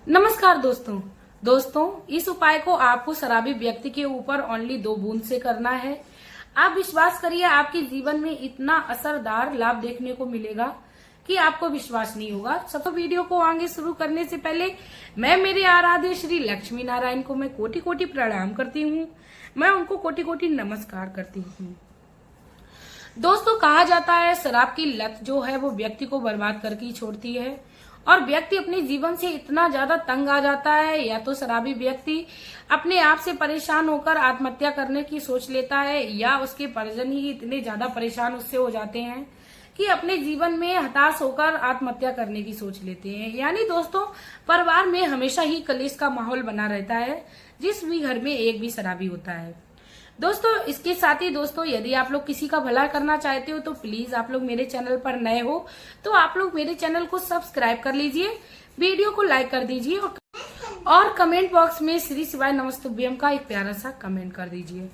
नमस्कार दोस्तों इस उपाय को आपको शराबी व्यक्ति के ऊपर ओनली 2 बूंद से करना है। आप विश्वास करिए, आपके जीवन में इतना असरदार लाभ देखने को मिलेगा कि आपको विश्वास नहीं होगा। सब वीडियो को आगे शुरू करने से पहले मैं मेरे आराध्य श्री लक्ष्मी नारायण को मैं कोटि कोटि प्रणाम करती हूँ। मैं उनको कोटि कोटि नमस्कार करती हूँ। दोस्तों, कहा जाता है शराब की लत जो है वो व्यक्ति को बर्बाद करके ही छोड़ती है और व्यक्ति अपने जीवन से इतना ज्यादा तंग आ जाता है, या तो शराबी व्यक्ति अपने आप से परेशान होकर आत्महत्या करने की सोच लेता है, या उसके परिजन ही इतने ज्यादा परेशान उससे हो जाते हैं कि अपने जीवन में हताश होकर आत्महत्या करने की सोच लेते हैं। यानी दोस्तों, परिवार में हमेशा ही कलेश का माहौल बना रहता है, जिस भी घर में एक भी शराबी होता है। दोस्तों, इसके साथ ही दोस्तों, यदि आप लोग किसी का भला करना चाहते हो तो प्लीज आप लोग मेरे चैनल पर नए हो तो आप लोग मेरे चैनल को सब्सक्राइब कर लीजिए, वीडियो को लाइक कर दीजिए और कमेंट बॉक्स में श्री शिवाय नमस्तुभ्यम का एक प्यारा सा कमेंट कर दीजिए।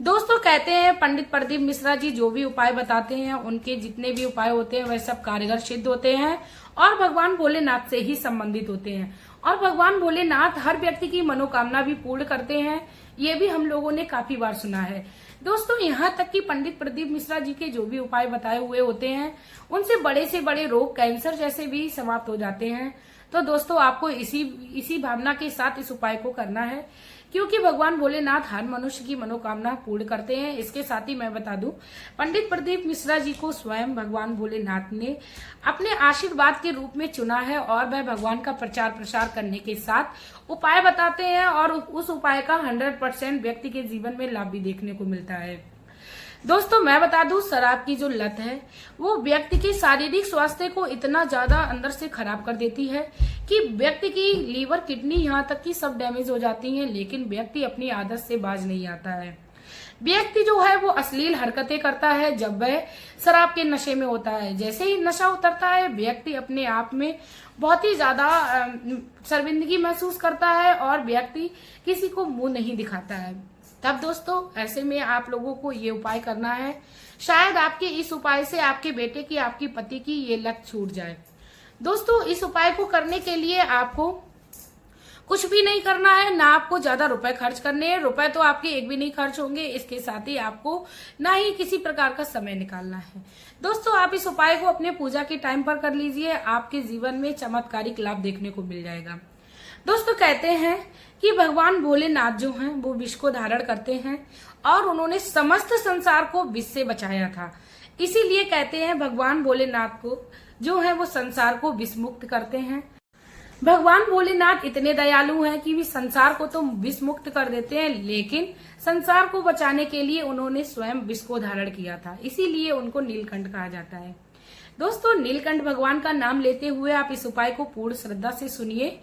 दोस्तों, कहते हैं पंडित प्रदीप मिश्रा जी जो भी उपाय बताते हैं, उनके जितने भी उपाय होते हैं वह सब कारगर सिद्ध होते हैं और भगवान भोलेनाथ से ही संबंधित होते हैं। और भगवान भोलेनाथ हर व्यक्ति की मनोकामना भी पूर्ण करते हैं, ये भी हम लोगों ने काफी बार सुना है। दोस्तों, यहाँ तक कि पंडित प्रदीप मिश्रा जी के जो भी उपाय बताए हुए होते हैं उनसे बड़े से बड़े रोग, कैंसर जैसे भी समाप्त हो जाते हैं। तो दोस्तों, आपको इसी भावना के साथ इस उपाय को करना है, क्योंकि भगवान भोलेनाथ हर मनुष्य की मनोकामना पूर्ण करते हैं। इसके साथ ही मैं बता दूं, पंडित प्रदीप मिश्रा जी को स्वयं भगवान भोलेनाथ ने अपने आशीर्वाद के रूप में चुना है और वह भगवान का प्रचार प्रसार करने के साथ उपाय बताते हैं और उस उपाय का 100% व्यक्ति के जीवन में लाभ भी देखने को मिलता है। दोस्तों, मैं बता दूं, शराब की जो लत है वो व्यक्ति के शारीरिक स्वास्थ्य को इतना ज्यादा अंदर से खराब कर देती है कि व्यक्ति की लीवर, किडनी, यहाँ तक कि सब डैमेज हो जाती हैं, लेकिन व्यक्ति अपनी आदत से बाज नहीं आता है। व्यक्ति जो है वो अश्लील हरकतें करता है जब वह शराब के नशे में होता है। जैसे ही नशा उतरता है, व्यक्ति अपने आप में बहुत ही ज्यादा शर्मिंदगी महसूस करता है और व्यक्ति किसी को मुंह नहीं दिखाता है। तब दोस्तों, ऐसे में आप लोगों को ये उपाय करना है। शायद आपके इस उपाय से आपके बेटे की, आपकी पति की ये लत छूट जाए। दोस्तों, इस उपाय को करने के लिए आपको कुछ भी नहीं करना है, ना आपको ज्यादा रुपए खर्च करने हैं। रुपए तो आपके एक भी नहीं खर्च होंगे। इसके साथ ही आपको ना ही किसी प्रकार का समय निकालना है। दोस्तों, आप इस उपाय को अपने पूजा के टाइम पर कर लीजिए, आपके जीवन में चमत्कारिक लाभ देखने को मिल जाएगा। दोस्तों, कहते हैं कि भगवान भोलेनाथ जो हैं वो विष को धारण करते हैं और उन्होंने समस्त संसार को विष से बचाया था। इसीलिए कहते हैं भगवान भोलेनाथ को जो है वो संसार को विष मुक्त करते हैं। भगवान भोलेनाथ इतने दयालु हैं कि वे संसार को तो विष मुक्त कर देते हैं, लेकिन संसार को बचाने के लिए उन्होंने स्वयं विष को धारण किया था। इसीलिए उनको नीलकंठ कहा जाता है। दोस्तों, नीलकंठ भगवान का नाम लेते हुए आप इस उपाय को पूर्ण श्रद्धा से सुनिए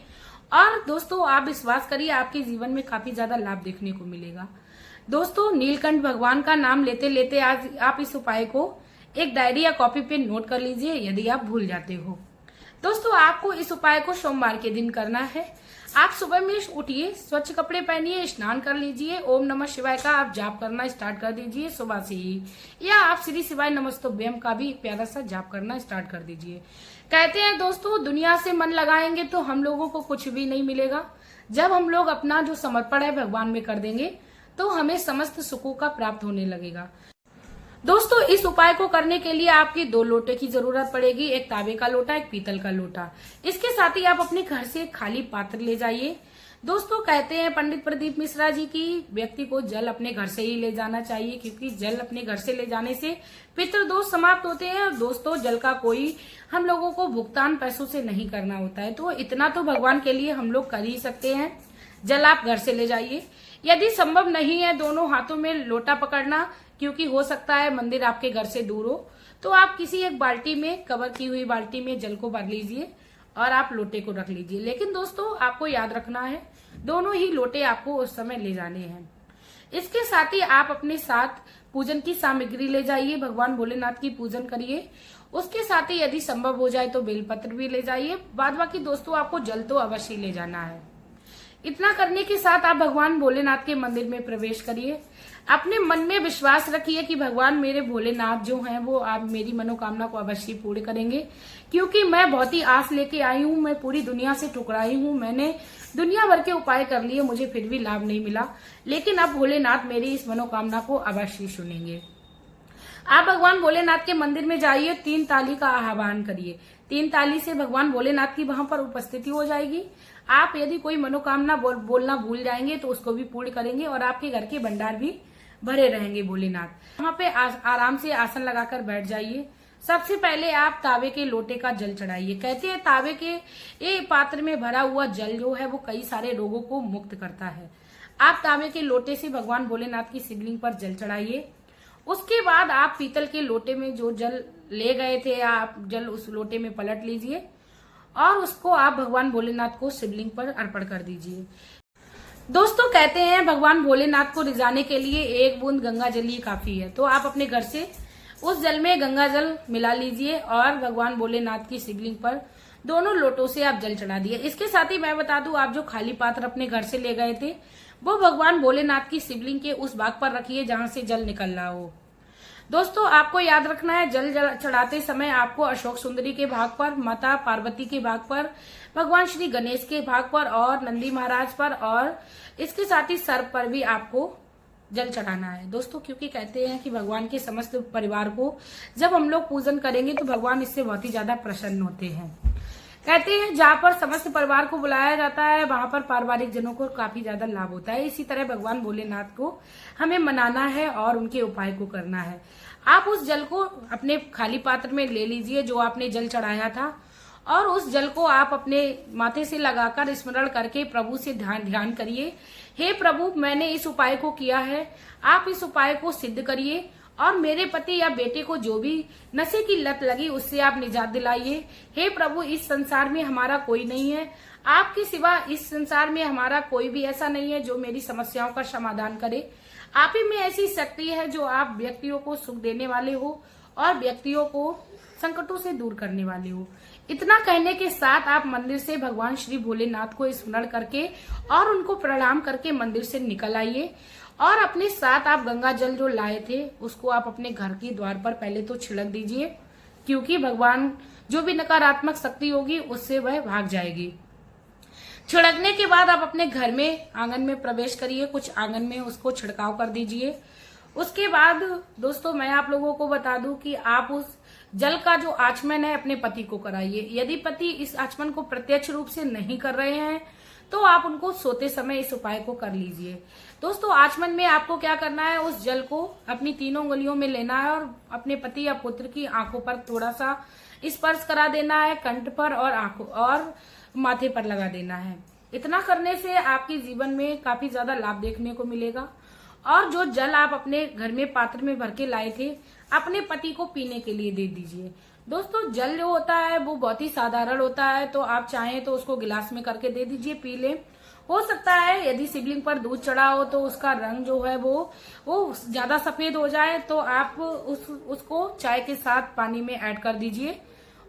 और दोस्तों, आप विश्वास करिए, आपके जीवन में काफी ज्यादा लाभ देखने को मिलेगा। दोस्तों, नीलकंठ भगवान का नाम लेते लेते आज आप इस उपाय को एक डायरी या कॉपी पे नोट कर लीजिए यदि आप भूल जाते हो। दोस्तों, आपको इस उपाय को सोमवार के दिन करना है। आप सुबह में उठिए, स्वच्छ कपड़े पहनिए, स्नान कर लीजिए, ओम नमः शिवाय का आप जाप करना स्टार्ट कर दीजिए सुबह से ही, या आप श्री शिवाय नमस्तुभ्यम का भी एक प्यारा सा जाप करना स्टार्ट कर दीजिए। कहते हैं दोस्तों, दुनिया से मन लगाएंगे तो हम लोगों को कुछ भी नहीं मिलेगा। जब हम लोग अपना जो समर्पण है भगवान में कर देंगे तो हमें समस्त सुखों का प्राप्त होने लगेगा। दोस्तों, इस उपाय को करने के लिए आपकी 2 लोटे की जरूरत पड़ेगी, एक तांबे का लोटा, एक पीतल का लोटा। इसके साथ ही आप अपने घर से एक खाली पात्र ले जाइए। दोस्तों, कहते हैं पंडित प्रदीप मिश्रा जी की व्यक्ति को जल अपने घर से ही ले जाना चाहिए, क्योंकि जल अपने घर से ले जाने से पितृदोष समाप्त होते हैं। और दोस्तों, जल का कोई हम लोगों को भुगतान पैसों से नहीं करना होता है, तो इतना तो भगवान के लिए हम लोग कर ही सकते हैं। जल आप घर से ले जाइए। यदि संभव नहीं है दोनों हाथों में लोटा पकड़ना, क्योंकि हो सकता है मंदिर आपके घर से दूर हो, तो आप किसी एक बाल्टी में, कवर की हुई बाल्टी में जल को भर लीजिए और आप लोटे को रख लीजिए। लेकिन दोस्तों, आपको याद रखना है दोनों ही लोटे आपको उस समय ले जाने हैं। इसके साथ ही आप अपने साथ पूजन की सामग्री ले जाइए, भगवान भोलेनाथ की पूजन करिए। उसके साथ ही यदि संभव हो जाए तो बेलपत्र भी ले जाइए। बाद बाकी दोस्तों, आपको जल तो अवश्य ले जाना है। इतना करने के साथ आप भगवान भोलेनाथ के मंदिर में प्रवेश करिए। अपने मन में विश्वास रखिए कि भगवान मेरे भोलेनाथ जो हैं वो आप मेरी मनोकामना को अवश्य पूर्ण करेंगे, क्योंकि मैं बहुत ही आस लेके आई हूँ। मैं पूरी दुनिया से ठुकराई हूँ, मैंने दुनिया भर के उपाय कर लिए, मुझे फिर भी लाभ नहीं मिला, लेकिन अब भोलेनाथ मेरी इस मनोकामना को अवश्य सुनेंगे। आप भगवान भोलेनाथ के मंदिर में जाइए, 3 ताली का आह्वान करिए। 3 ताली से भगवान भोलेनाथ की वहां पर उपस्थिति हो जाएगी। आप यदि कोई मनोकामना बोलना भूल जाएंगे तो उसको भी पूर्ण करेंगे और आपके घर के भंडार भी भरे रहेंगे भोलेनाथ। वहां पे आराम से आसन लगाकर बैठ जाइए। सबसे पहले आप तावे के लोटे का जल चढ़ाइए। कहते हैं तावे के ये पात्र में भरा हुआ जल जो है वो कई सारे रोगों को मुक्त करता है। आप तावे के लोटे से भगवान भोलेनाथ की शिवलिंग पर जल चढ़ाइए। उसके बाद आप पीतल के लोटे में जो जल ले गए थे आप जल उस लोटे में पलट लीजिए और उसको आप भगवान भोलेनाथ को शिवलिंग पर अर्पण कर दीजिए। दोस्तों कहते हैं भगवान भोलेनाथ को रिझाने के लिए 1 बूंद गंगा जल ही काफी है, तो आप अपने घर से उस जल में गंगा जल मिला लीजिए और भगवान भोलेनाथ की शिवलिंग पर दोनों लोटों से आप जल चढ़ा दिए। इसके साथ ही मैं बता दूं, आप जो खाली पात्र अपने घर से ले गए थे वो भगवान भोलेनाथ की शिवलिंग के उस भाग पर रखिए जहां से जल निकल रहा हो। दोस्तों आपको याद रखना है, जल चढ़ाते समय आपको अशोक सुंदरी के भाग पर, माता पार्वती के भाग पर, भगवान श्री गणेश के भाग पर और नंदी महाराज पर और इसके साथ ही सर्प पर भी आपको जल चढ़ाना है दोस्तों, क्योंकि कहते हैं कि भगवान के समस्त परिवार को जब हम लोग पूजन करेंगे तो भगवान इससे बहुत ही ज्यादा प्रसन्न होते हैं। कहते हैं जहाँ पर समस्त परिवार को बुलाया जाता है वहां पर पारिवारिक जनों को काफी ज्यादा लाभ होता है। इसी तरह भगवान भोलेनाथ को हमें मनाना है और उनके उपाय को करना है। आप उस जल को अपने खाली पात्र में ले लीजिए जो आपने जल चढ़ाया था और उस जल को आप अपने माथे से लगाकर स्मरण करके प्रभु से ध्यान करिए। हे प्रभु, मैंने इस उपाय को किया है, आप इस उपाय को सिद्ध करिए और मेरे पति या बेटे को जो भी नशे की लत लगी उससे आप निजात दिलाइए। हे प्रभु, इस संसार में हमारा कोई नहीं है, आपके सिवा इस संसार में हमारा कोई भी ऐसा नहीं है जो मेरी समस्याओं का समाधान करे। आप ही में ऐसी शक्ति है जो आप व्यक्तियों को सुख देने वाले हो और व्यक्तियों को संकटों से दूर करने वाले हो। इतना कहने के साथ आप मंदिर से भगवान श्री भोलेनाथ को स्मरण करके और उनको प्रणाम करके मंदिर से निकल आइए और अपने साथ आप गंगा जल जो लाए थे उसको आप अपने घर के द्वार पर पहले तो छिड़क दीजिए, क्योंकि भगवान जो भी नकारात्मक शक्ति होगी उससे वह भाग जाएगी। छिड़कने के बाद आप अपने घर में आंगन में प्रवेश करिए, कुछ आंगन में उसको छिड़काव कर दीजिए। उसके बाद दोस्तों मैं आप लोगों को बता दूं कि आप उस जल का जो आचमन है अपने पति को कराइए। यदि पति इस आचमन को प्रत्यक्ष रूप से नहीं कर रहे हैं तो आप उनको सोते समय इस उपाय को कर लीजिए। दोस्तों आचमन में आपको क्या करना है, उस जल को अपनी 3 उंगलियों में लेना है और अपने पति या पुत्र की आंखों पर थोड़ा सा स्पर्श करा देना है, कंठ पर और आंखों और माथे पर लगा देना है। इतना करने से आपके जीवन में काफी ज्यादा लाभ देखने को मिलेगा। और जो जल आप अपने घर में पात्र में भर के लाए थे अपने पति को पीने के लिए दे दीजिए। दोस्तों जल जो होता है वो बहुत ही साधारण होता है, तो आप चाहें तो उसको गिलास में करके दे दीजिए, पी ले। हो सकता है यदि शिवलिंग पर दूध चढ़ा हो तो उसका रंग जो है वो ज्यादा सफेद हो जाए, तो आप उसको चाय के साथ पानी में ऐड कर दीजिए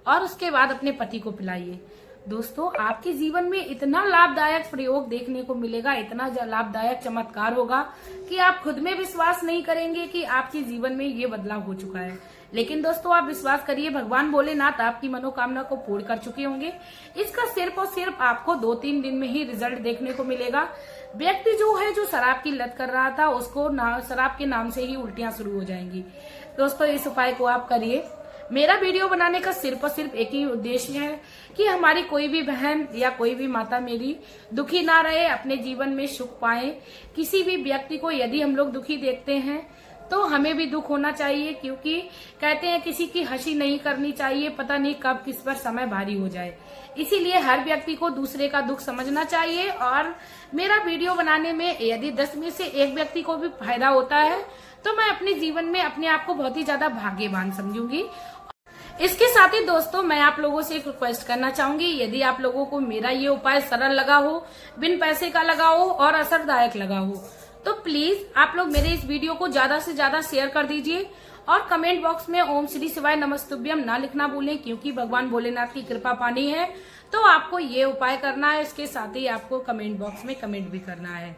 और उसके बाद अपने पति को पिलाइए। दोस्तों आपके जीवन में इतना लाभदायक प्रयोग देखने को मिलेगा, इतना लाभदायक चमत्कार होगा कि आप खुद में विश्वास नहीं करेंगे कि आपके जीवन में ये बदलाव हो चुका है। लेकिन दोस्तों आप विश्वास करिए, भगवान भोलेनाथ आपकी मनोकामना को पूर्ण कर चुके होंगे। इसका सिर्फ और सिर्फ आपको 2-3 दिन में ही रिजल्ट देखने को मिलेगा। व्यक्ति जो है जो शराब की लत कर रहा था उसको शराब के नाम से ही उल्टियां शुरू हो जाएंगी। दोस्तों इस उपाय को आप करिए। मेरा वीडियो बनाने का सिर्फ और सिर्फ एक ही उद्देश्य है कि हमारी कोई भी बहन या कोई भी माता मेरी दुखी ना रहे, अपने जीवन में सुख पाए। किसी भी व्यक्ति को यदि हम लोग दुखी देखते हैं तो हमें भी दुख होना चाहिए, क्योंकि कहते हैं किसी की हंसी नहीं करनी चाहिए, पता नहीं कब किस पर समय भारी हो जाए। इसीलिए हर व्यक्ति को दूसरे का दुख समझना चाहिए। और मेरा वीडियो बनाने में यदि 10 में से 1 व्यक्ति को भी फायदा होता है तो मैं अपने जीवन में अपने आप को बहुत ही ज्यादा भाग्यवान समझूंगी। इसके साथ ही दोस्तों मैं आप लोगों से एक रिक्वेस्ट करना चाहूंगी, यदि आप लोगों को मेरा ये उपाय सरल लगा हो, बिन पैसे का लगा हो और असरदायक लगा हो, तो प्लीज आप लोग मेरे इस वीडियो को ज्यादा से ज्यादा शेयर कर दीजिए और कमेंट बॉक्स में ओम श्री शिवाय नमस्तुभ्यम ना लिखना भूलें, क्योंकि भगवान भोलेनाथ की कृपा पानी है तो आपको ये उपाय करना है। इसके साथ ही आपको कमेंट बॉक्स में कमेंट भी करना है।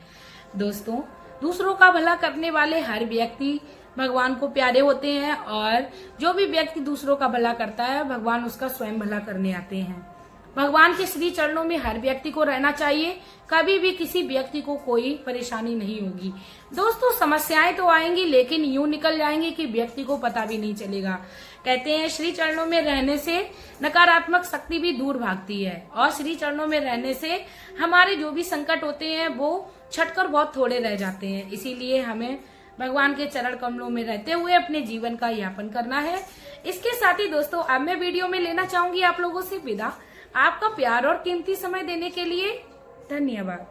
दोस्तों, दूसरों का भला करने वाले हर व्यक्ति भगवान को प्यारे होते हैं और जो भी व्यक्ति दूसरों का भला करता है भगवान उसका स्वयं भला करने आते हैं। भगवान के श्री चरणों में हर व्यक्ति को रहना चाहिए। कभी भी किसी व्यक्ति को कोई परेशानी नहीं होगी। दोस्तों, समस्याएं तो आएंगी लेकिन यूं निकल जाएंगी कि व्यक्ति को पता भी नहीं चलेगा। कहते हैं श्री चरणों में रहने से नकारात्मक शक्ति भी दूर भागती है और श्री चरणों में रहने से हमारे जो भी संकट होते हैं वो छटकर बहुत थोड़े रह जाते हैं। इसीलिए हमें भगवान के चरण कमलों में रहते हुए अपने जीवन का यापन करना है। इसके साथ ही दोस्तों, अब मैं वीडियो में लेना चाहूंगी आप लोगों से विदा। आपका प्यार और कीमती समय देने के लिए धन्यवाद।